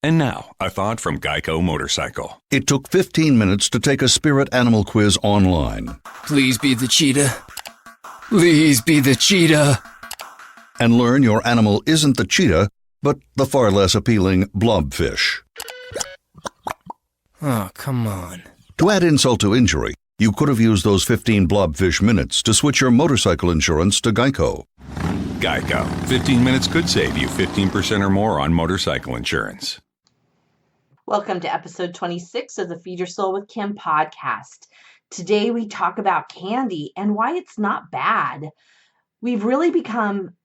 And now, a thought from Geico Motorcycle. It took 15 minutes to take a spirit animal quiz online. Please be the cheetah. Please be the cheetah. And learn your animal isn't the cheetah, but the far less appealing blobfish. Oh, come on. To add insult to injury, you could have used those 15 blobfish minutes to switch your motorcycle insurance to Geico. Geico. 15 minutes could save you 15% or more on motorcycle insurance. Welcome to episode 26 of the Feed Your Soul with Kim podcast. Today we talk about candy and why it's not bad. We've really become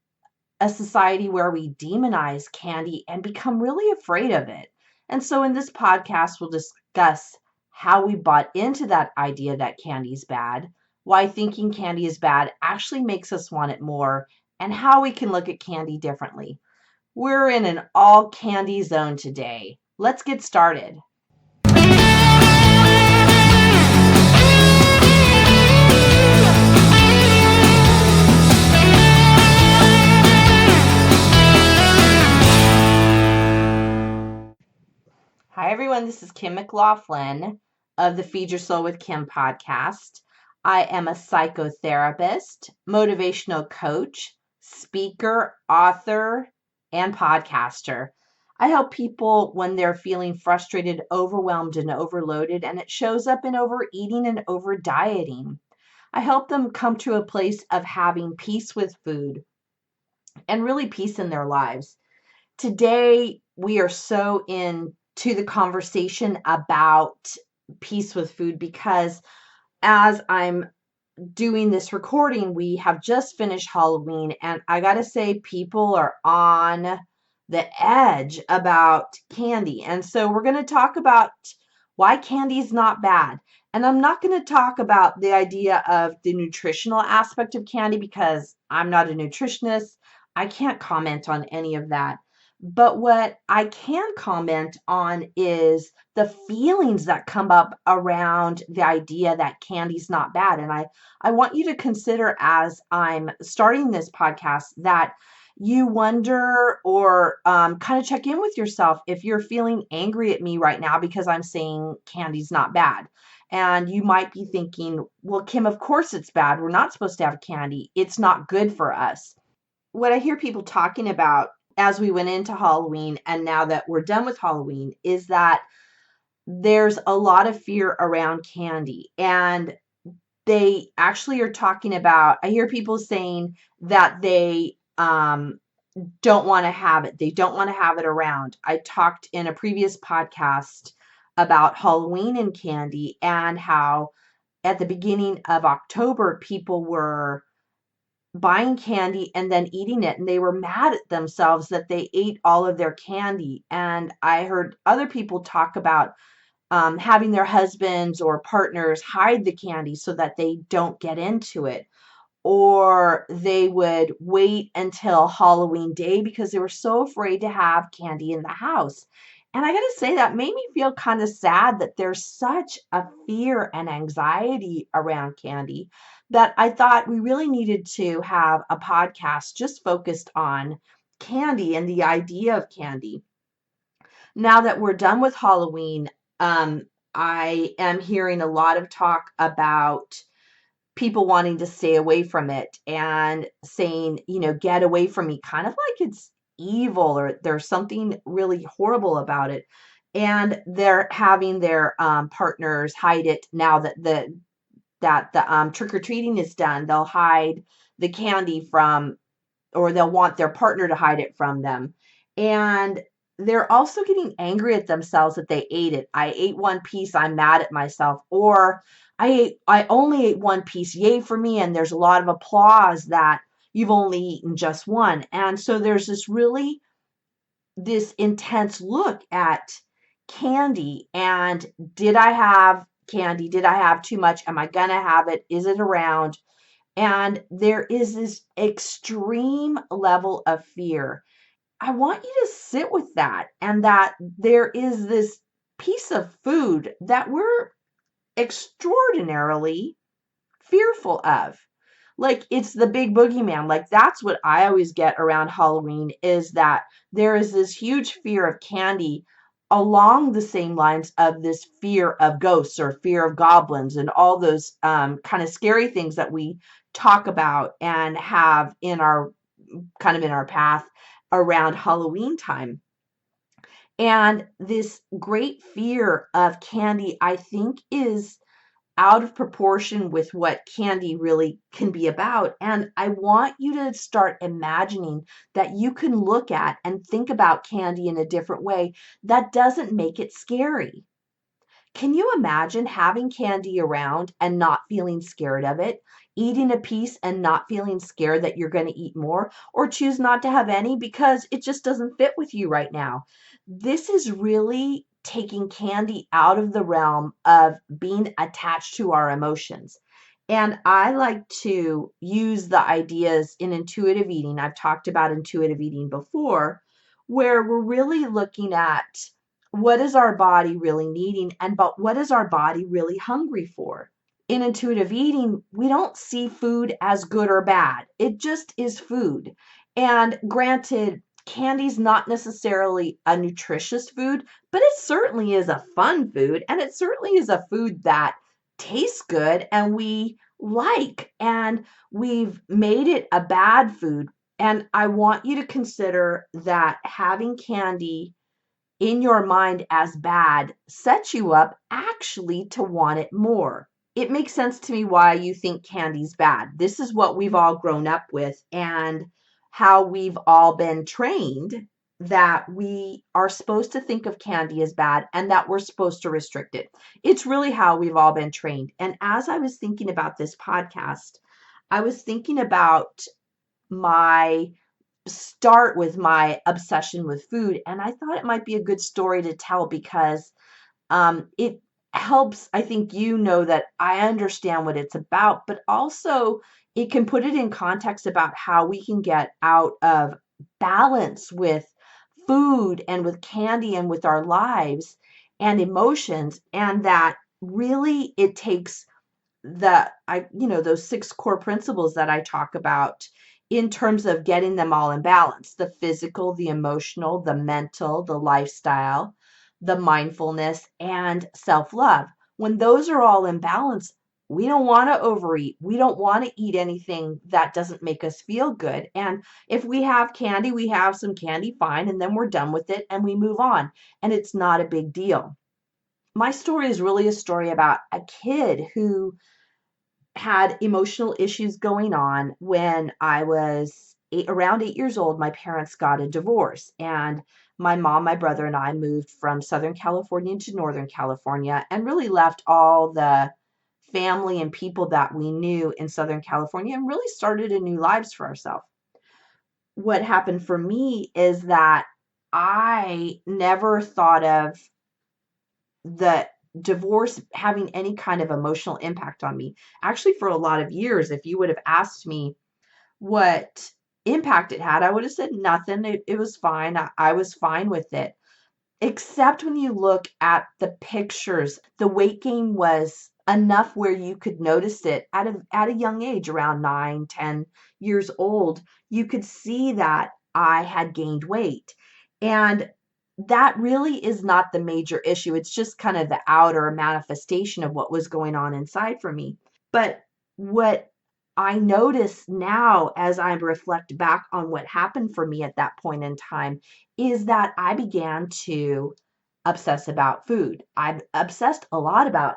a society where we demonize candy and become really afraid of it. And so in this podcast, we'll discuss how we bought into that idea that candy is bad, why thinking candy is bad actually makes us want it more, and how we can look at candy differently. We're in an all candy zone today. Let's get started. Hi, everyone. This is Kim McLaughlin of the Feed Your Soul with Kim podcast. I am a psychotherapist, motivational coach, speaker, author, and podcaster. I help people when they're feeling frustrated, overwhelmed, and overloaded, and it shows up in overeating and over dieting. I help them come to a place of having peace with food and really peace in their lives. Today, we are so into the conversation about peace with food because as I'm doing this recording, we have just finished Halloween, and I gotta say, people are on the edge about candy. And so we're going to talk about why candy is not bad. And I'm not going to talk about the idea of the nutritional aspect of candy because I'm not a nutritionist. I can't comment on any of that. But what I can comment on is the feelings that come up around the idea that candy's not bad. And I want you to consider as I'm starting this podcast that you wonder or kind of check in with yourself if you're feeling angry at me right now because I'm saying candy's not bad. And you might be thinking, well, Kim, of course it's bad. We're not supposed to have candy. It's not good for us. What I hear people talking about as we went into Halloween and now that we're done with Halloween is that there's a lot of fear around candy. And they actually are talking about, I hear people saying that they don't want to have it. They don't want to have it around. I talked in a previous podcast about Halloween and candy and how at the beginning of October, people were buying candy and then eating it. And they were mad at themselves that they ate all of their candy. And I heard other people talk about having their husbands or partners hide the candy so that they don't get into it. Or they would wait until Halloween Day because they were so afraid to have candy in the house. And I got to say, that made me feel kind of sad that there's such a fear and anxiety around candy that I thought we really needed to have a podcast just focused on candy and the idea of candy. Now that we're done with Halloween, I am hearing a lot of talk about people wanting to stay away from it and saying, get away from me, kind of like it's evil or there's something really horrible about it. And they're having their partners hide it now that the trick-or-treating is done. They'll hide the candy from, or they'll want their partner to hide it from them. And they're also getting angry at themselves that they ate it. I ate one piece, I'm mad at myself. Or I only ate one piece, yay for me. And there's a lot of applause that you've only eaten just one. And so there's this intense look at candy. And did I have candy? Did I have too much? Am I going to have it? Is it around? And there is this extreme level of fear. I want you to sit with that, and that there is this piece of food that we're extraordinarily fearful of. Like, it's the big boogeyman. Like, that's what I always get around Halloween, is that there is this huge fear of candy along the same lines of this fear of ghosts or fear of goblins and all those kind of scary things that we talk about and have in our in our path around Halloween time. And this great fear of candy, I think, is out of proportion with what candy really can be about. And I want you to start imagining that you can look at and think about candy in a different way that doesn't make it scary. Can you imagine having candy around and not feeling scared of it? Eating a piece and not feeling scared that you're going to eat more, or choose not to have any because it just doesn't fit with you right now? This is really taking candy out of the realm of being attached to our emotions. And I like to use the ideas in intuitive eating. I've talked about intuitive eating before, where we're really looking at what is our body really needing and but what is our body really hungry for. In intuitive eating, we don't see food as good or bad. It just is food. And granted, candy's not necessarily a nutritious food, but it certainly is a fun food, and it certainly is a food that tastes good and we like, and we've made it a bad food. And I want you to consider that having candy in your mind as bad sets you up actually to want it more. It makes sense to me why you think candy's bad. This is what we've all grown up with and how we've all been trained that we are supposed to think of candy as bad and that we're supposed to restrict it. It's really how we've all been trained. And as I was thinking about this podcast, I was thinking about my start with my obsession with food. And I thought it might be a good story to tell because it helps, I think, you know that I understand what it's about, but also it can put it in context about how we can get out of balance with food and with candy and with our lives and emotions. And that really it takes those 6 core principles that I talk about in terms of getting them all in balance: the physical, the emotional, the mental, the lifestyle, the mindfulness, and self-love. When those are all in balance, we don't want to overeat. We don't want to eat anything that doesn't make us feel good. And if we have candy, we have some candy, fine, and then we're done with it and we move on. And it's not a big deal. My story is really a story about a kid who had emotional issues going on when I was around 8 years old. My parents got a divorce, and my mom, my brother, and I moved from Southern California to Northern California and really left all the family and people that we knew in Southern California and really started a new lives for ourselves. What happened for me is that I never thought of the divorce having any kind of emotional impact on me. Actually, for a lot of years, if you would have asked me what impact it had, I would have said nothing. It was fine. I was fine with it. Except when you look at the pictures, the weight gain was enough where you could notice it at a young age, around 9, 10 years old. You could see that I had gained weight. And that really is not the major issue. It's just kind of the outer manifestation of what was going on inside for me. But what I notice now as I reflect back on what happened for me at that point in time is that I began to obsess about food. I've obsessed a lot about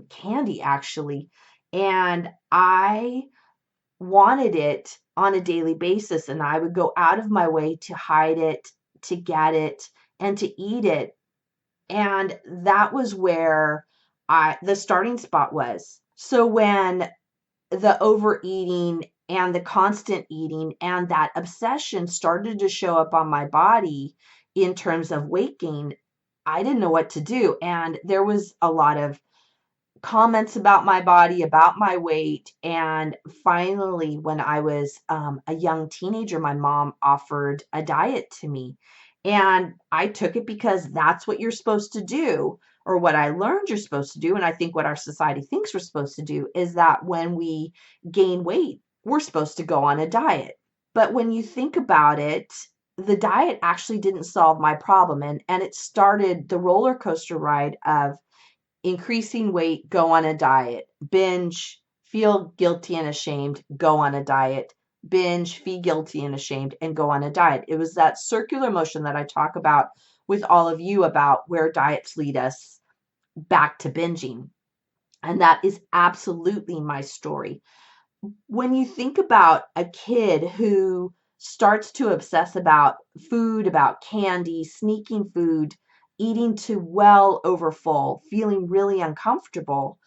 candy, actually, and I wanted it on a daily basis, and I would go out of my way to hide it, to get it, and to eat it. And that was where the starting spot was. So when the overeating and the constant eating and that obsession started to show up on my body in terms of weight gain, I didn't know what to do. And there was a lot of comments about my body, about my weight. And finally, when I was a young teenager, my mom offered a diet to me. And I took it because that's what you're supposed to do, or what I learned you're supposed to do. And I think what our society thinks we're supposed to do is that when we gain weight, we're supposed to go on a diet. But when you think about it, the diet actually didn't solve my problem. And it started the roller coaster ride of increasing weight, go on a diet, binge, feel guilty and ashamed, go on a diet, binge, feel guilty and ashamed, and go on a diet. It was that circular motion that I talk about with all of you about where diets lead us back to binging. And that is absolutely my story. When you think about a kid who starts to obsess about food, about candy, sneaking food, eating to well over full, feeling really uncomfortable,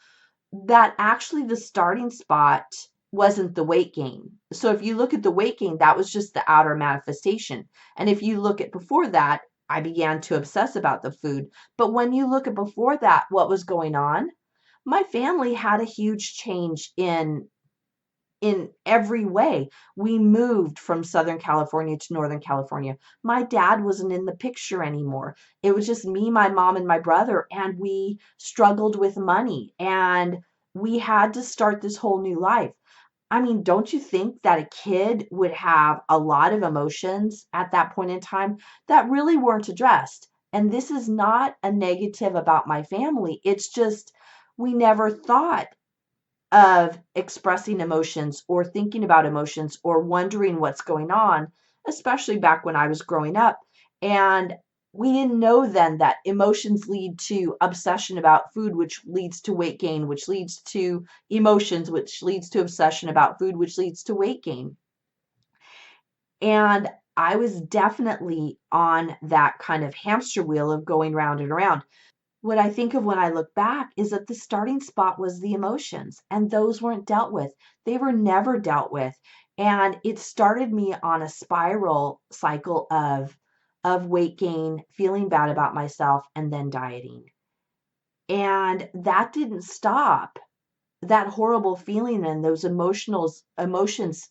that actually the starting spot wasn't the weight gain. So if you look at the weight gain, that was just the outer manifestation. And if you look at before that, I began to obsess about the food. But when you look at before that, what was going on? My family had a huge change in every way. We moved from Southern California to Northern California. My dad wasn't in the picture anymore. It was just me, my mom, and my brother, and we struggled with money, and we had to start this whole new life. I mean, don't you think that a kid would have a lot of emotions at that point in time that really weren't addressed? And this is not a negative about my family. It's just we never thought of expressing emotions or thinking about emotions or wondering what's going on, especially back when I was growing up. And we didn't know then that emotions lead to obsession about food, which leads to weight gain, which leads to emotions, which leads to obsession about food, which leads to weight gain. And I was definitely on that kind of hamster wheel of going round and around. What I think of when I look back is that the starting spot was the emotions, and those weren't dealt with. They were never dealt with. And it started me on a spiral cycle of weight gain, feeling bad about myself, and then dieting. And that didn't stop. That horrible feeling and those emotions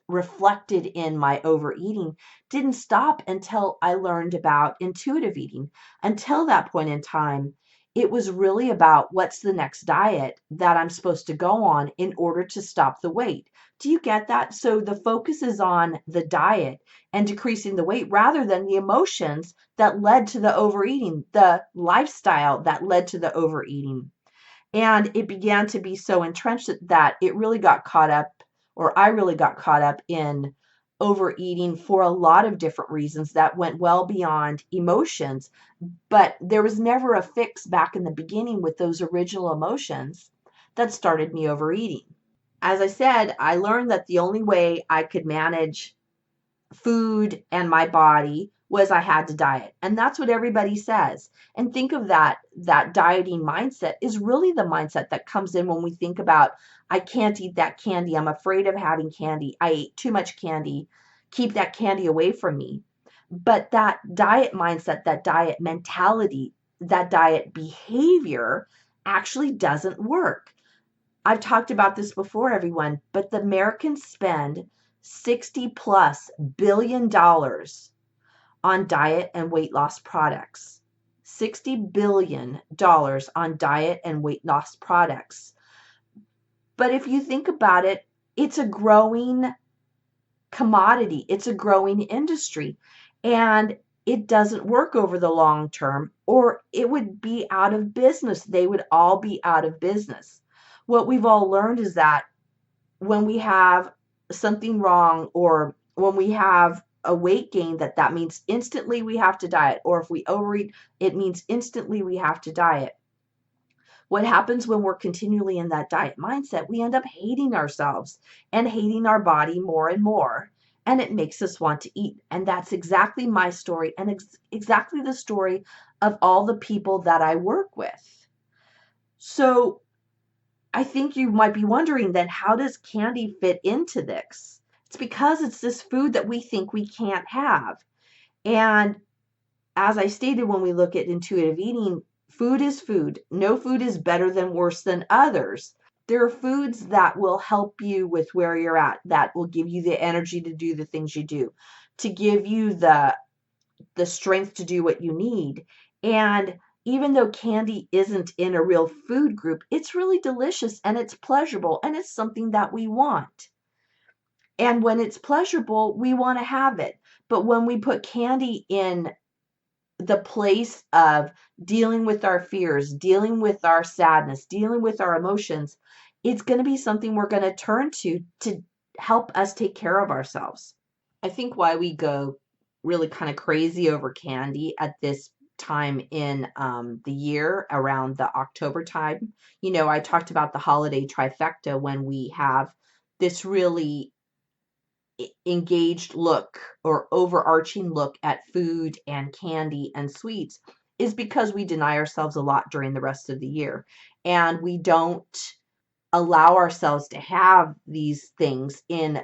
reflected in my overeating didn't stop until I learned about intuitive eating. Until that point in time, it was really about what's the next diet that I'm supposed to go on in order to stop the weight. Do you get that? So the focus is on the diet and decreasing the weight rather than the emotions that led to the overeating, the lifestyle that led to the overeating. And it began to be so entrenched that it really got caught up, or I really got caught up in overeating for a lot of different reasons that went well beyond emotions. But there was never a fix back in the beginning with those original emotions that started me overeating. As I said, I learned that the only way I could manage food and my body was I had to diet. And that's what everybody says. And think of that dieting mindset is really the mindset that comes in when we think about I can't eat that candy. I'm afraid of having candy. I ate too much candy. Keep that candy away from me. But that diet mindset, that diet mentality, that diet behavior actually doesn't work. I've talked about this before, everyone, but the Americans spend 60 plus $billion on diet and weight loss products. $60 billion on diet and weight loss products. But if you think about it, it's a growing commodity, it's a growing industry, and it doesn't work over the long term, or it would be out of business. They would all be out of business. What we've all learned is that when we have something wrong or when we have a weight gain, that means instantly we have to diet, or if we overeat, it means instantly we have to diet. What happens when we're continually in that diet mindset? We end up hating ourselves and hating our body more and more, and it makes us want to eat. And that's exactly my story and exactly the story of all the people that I work with. So I think you might be wondering then, how does candy fit into this? It's because it's this food that we think we can't have. And as I stated, when we look at intuitive eating, food is food. No food is better than worse than others. There are foods that will help you with where you're at, that will give you the energy to do the things you do, to give you the strength to do what you need. And even though candy isn't in a real food group, it's really delicious and it's pleasurable and it's something that we want. And when it's pleasurable, we want to have it. But when we put candy in the place of dealing with our fears, dealing with our sadness, dealing with our emotions, it's going to be something we're going to turn to help us take care of ourselves. I think why we go really kind of crazy over candy at this time in the year around the October time. I talked about the holiday trifecta when we have this really engaged look or overarching look at food and candy and sweets is because we deny ourselves a lot during the rest of the year, and we don't allow ourselves to have these things in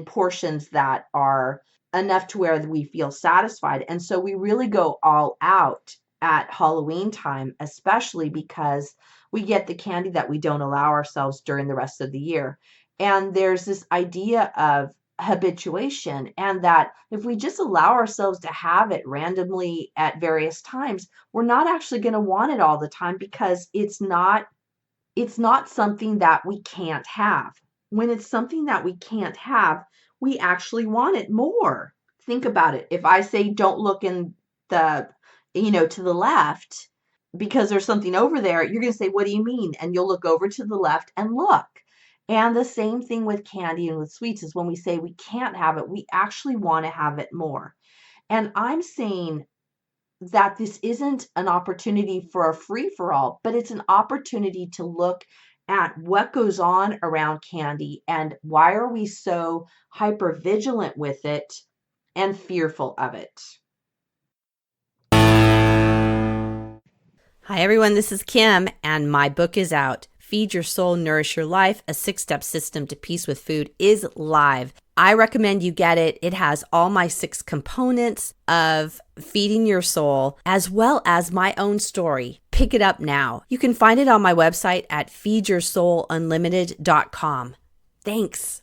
portions that are enough to where we feel satisfied. And so we really go all out at Halloween time, especially because we get the candy that we don't allow ourselves during the rest of the year. And there's this idea of habituation, and that if we just allow ourselves to have it randomly at various times, we're not actually going to want it all the time, because it's not something that we can't have. When it's something that we can't have, we actually want it more. Think about it. If I say don't look in the, to the left because there's something over there, you're going to say, what do you mean? And you'll look over to the left and look. And the same thing with candy and with sweets is when we say we can't have it, we actually want to have it more. And I'm saying that this isn't an opportunity for a free-for-all, but it's an opportunity to look at what goes on around candy and why are we so hyper vigilant with it and fearful of it. Hi, everyone. This is Kim, and my book is out. Feed Your Soul, Nourish Your Life, a 6-step system to peace with food is live. I recommend you get it. It has all my 6 components of feeding your soul, as well as my own story. Pick it up now. You can find it on my website at feedyoursoulunlimited.com. Thanks.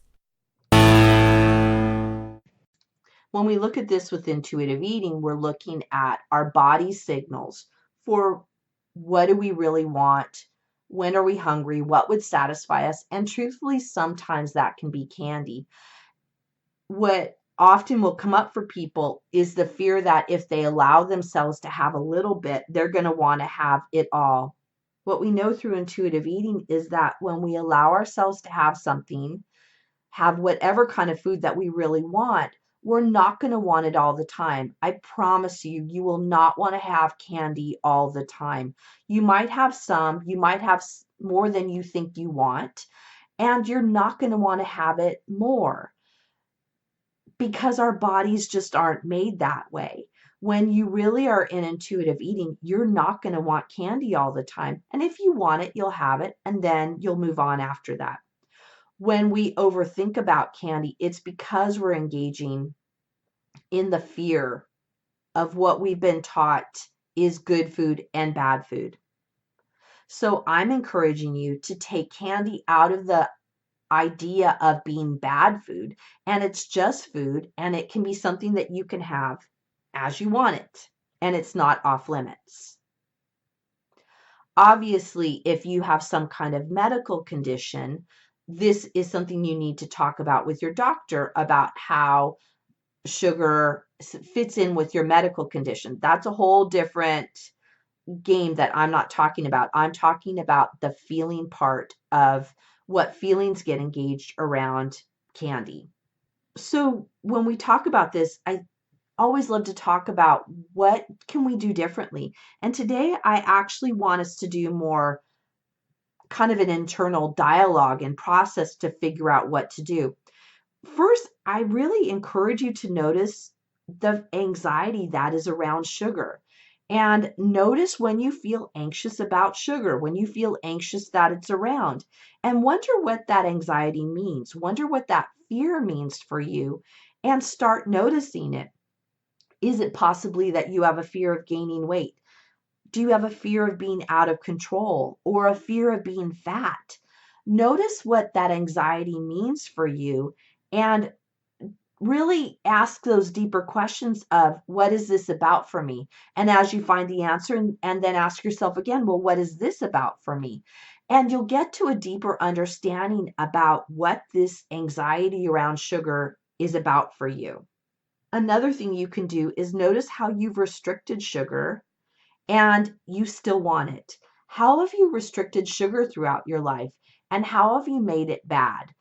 When we look at this with intuitive eating, we're looking at our body signals for what do we really want? When are we hungry? What would satisfy us? And truthfully, sometimes that can be candy. What often will come up for people is the fear that if they allow themselves to have a little bit, they're going to want to have it all. What we know through intuitive eating is that when we allow ourselves to have something, have whatever kind of food that we really want, we're not going to want it all the time. I promise you, you will not want to have candy all the time. You might have some, you might have more than you think you want, and you're not going to want to have it more because our bodies just aren't made that way. When you really are in intuitive eating, you're not going to want candy all the time. And if you want it, you'll have it, and then you'll move on after that. When we overthink about candy, it's because we're engaging in the fear of what we've been taught is good food and bad food. So I'm encouraging you to take candy out of the idea of being bad food, and it's just food, and it can be something that you can have as you want it, and it's not off limits. Obviously, if you have some kind of medical condition, this is something you need to talk about with your doctor about how sugar fits in with your medical condition. That's a whole different game that I'm not talking about. I'm talking about the feeling part of what feelings get engaged around candy. So when we talk about this, I always love to talk about what can we do differently. And today I actually want us to do more kind of an internal dialogue and process to figure out what to do. First, I really encourage you to notice the anxiety that is around sugar. And notice when you feel anxious about sugar, when you feel anxious that it's around, and wonder what that anxiety means. Wonder what that fear means for you, and start noticing it. Is it possibly that you have a fear of gaining weight? Do you have a fear of being out of control or a fear of being fat? Notice what that anxiety means for you, and really ask those deeper questions of what is this about for me? And as you find the answer, and then ask yourself again, well, what is this about for me? And you'll get to a deeper understanding about what this anxiety around sugar is about for you. Another thing you can do is notice how you've restricted sugar and you still want it. How have you restricted sugar throughout your life, and how have you made it bad?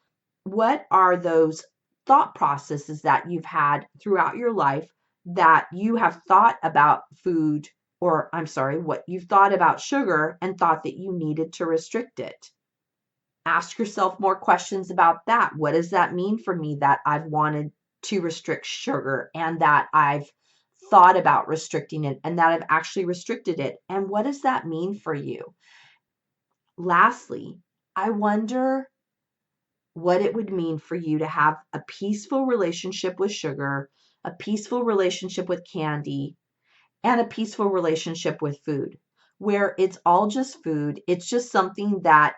What are those thought processes that you've had throughout your life that you have thought about food, or I'm sorry, what you've thought about sugar and thought that you needed to restrict it? Ask yourself more questions about that. What does that mean for me that I've wanted to restrict sugar and that I've thought about restricting it and that I've actually restricted it? And what does that mean for you? Lastly, I wonder what it would mean for you to have a peaceful relationship with sugar, a peaceful relationship with candy, and a peaceful relationship with food, where it's all just food. It's just something that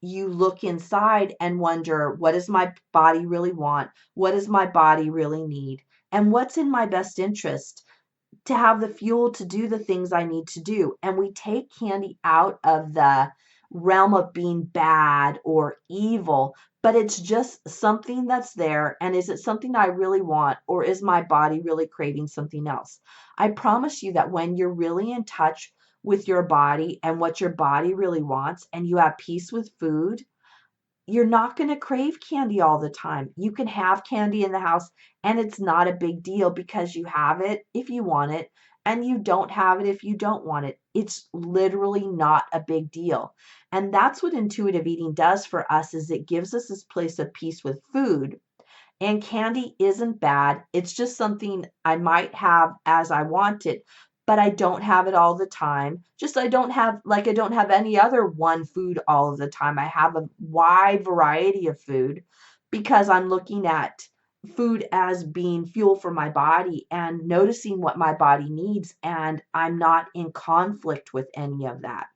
you look inside and wonder, what does my body really want? What does my body really need? And what's in my best interest to have the fuel to do the things I need to do? And we take candy out of the realm of being bad or evil, but it's just something that's there. And is it something I really want, or is my body really craving something else? I promise you that when you're really in touch with your body and what your body really wants, and you have peace with food, you're not going to crave candy all the time. You can have candy in the house and it's not a big deal because you have it if you want it and you don't have it if you don't want it. It's literally not a big deal. And that's what intuitive eating does for us, is it gives us this place of peace with food. And candy isn't bad. It's just something I might have as I want it, but I don't have it all the time. Just I don't have any other one food all of the time. I have a wide variety of food because I'm looking at food as being fuel for my body and noticing what my body needs, and I'm not in conflict with any of that.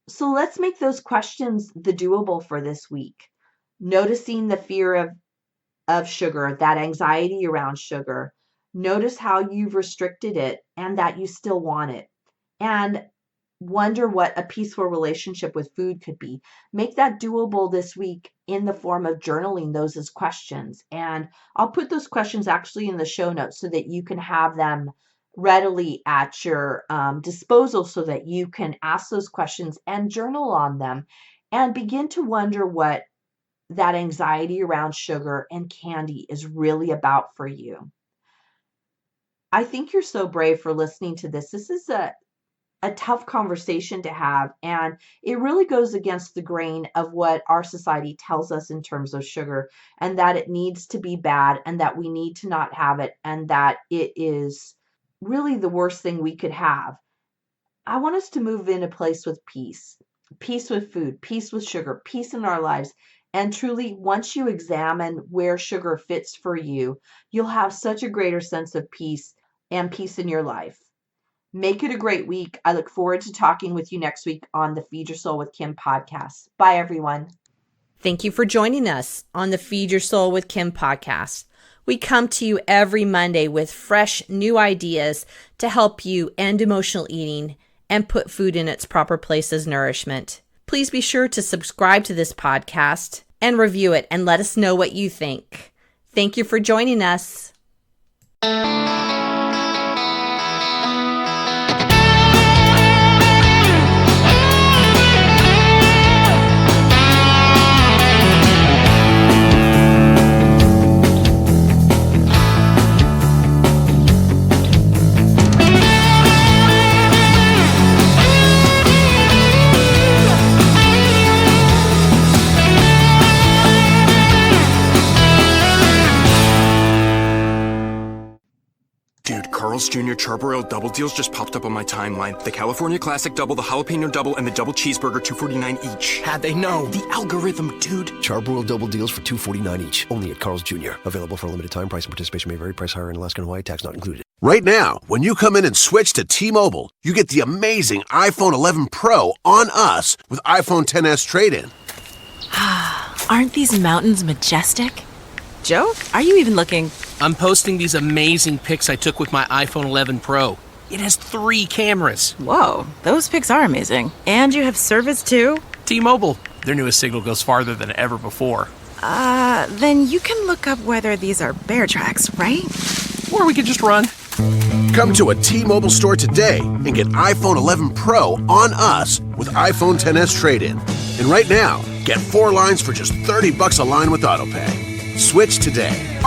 So let's make those questions the doable for this week. Noticing the fear of sugar, that anxiety around sugar. Notice how you've restricted it and that you still want it. And wonder what a peaceful relationship with food could be. Make that doable this week in the form of journaling those as questions. And I'll put those questions actually in the show notes so that you can have them readily at your disposal, so that you can ask those questions and journal on them and begin to wonder what that anxiety around sugar and candy is really about for you. I think you're so brave for listening to this. This is a tough conversation to have, and it really goes against the grain of what our society tells us in terms of sugar, and that it needs to be bad and that we need to not have it and that it is really the worst thing we could have. I want us to move in a place with peace with food, peace with sugar, peace in our lives. And truly, once you examine where sugar fits for you, you'll have such a greater sense of peace and peace in your life. Make it a great week. I look forward to talking with you next week on the Feed Your Soul with Kim podcast. Bye, everyone. Thank you for joining us on the Feed Your Soul with Kim podcast. We come to you every Monday with fresh new ideas to help you end emotional eating and put food in its proper place as nourishment. Please be sure to subscribe to this podcast and review it and let us know what you think. Thank you for joining us. Carl's Jr. Charbroiled Double Deals just popped up on my timeline. The California Classic Double, the Jalapeno Double, and the Double Cheeseburger, $2.49 each. How'd they know? The algorithm, dude. Charbroiled Double Deals for $2.49 each. Only at Carl's Jr. Available for a limited time. Price and participation may vary. Price higher in Alaska and Hawaii. Tax not included. Right now, when you come in and switch to T-Mobile, you get the amazing iPhone 11 Pro on us with iPhone XS trade-in. Aren't these mountains majestic? Joke? Are you even looking? I'm posting these amazing pics I took with my iPhone 11 Pro. It has 3 cameras. Whoa, those pics are amazing. And you have service too? T-Mobile. Their newest signal goes farther than ever before. Then you can look up whether these are bear tracks, right? Or we could just run. Come to a T-Mobile store today and get iPhone 11 Pro on us with iPhone XS trade-in. And right now, get 4 lines for just $30 a line with AutoPay. Switch today.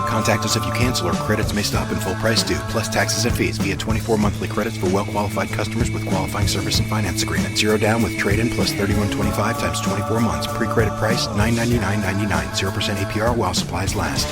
Contact us if you cancel or credits may stop and full price due, plus taxes and fees via 24 monthly credits for well-qualified customers with qualifying service and finance agreement. 0 down with trade-in plus $31.25 times 24 months. Pre-credit price $999.99. 0% APR while supplies last.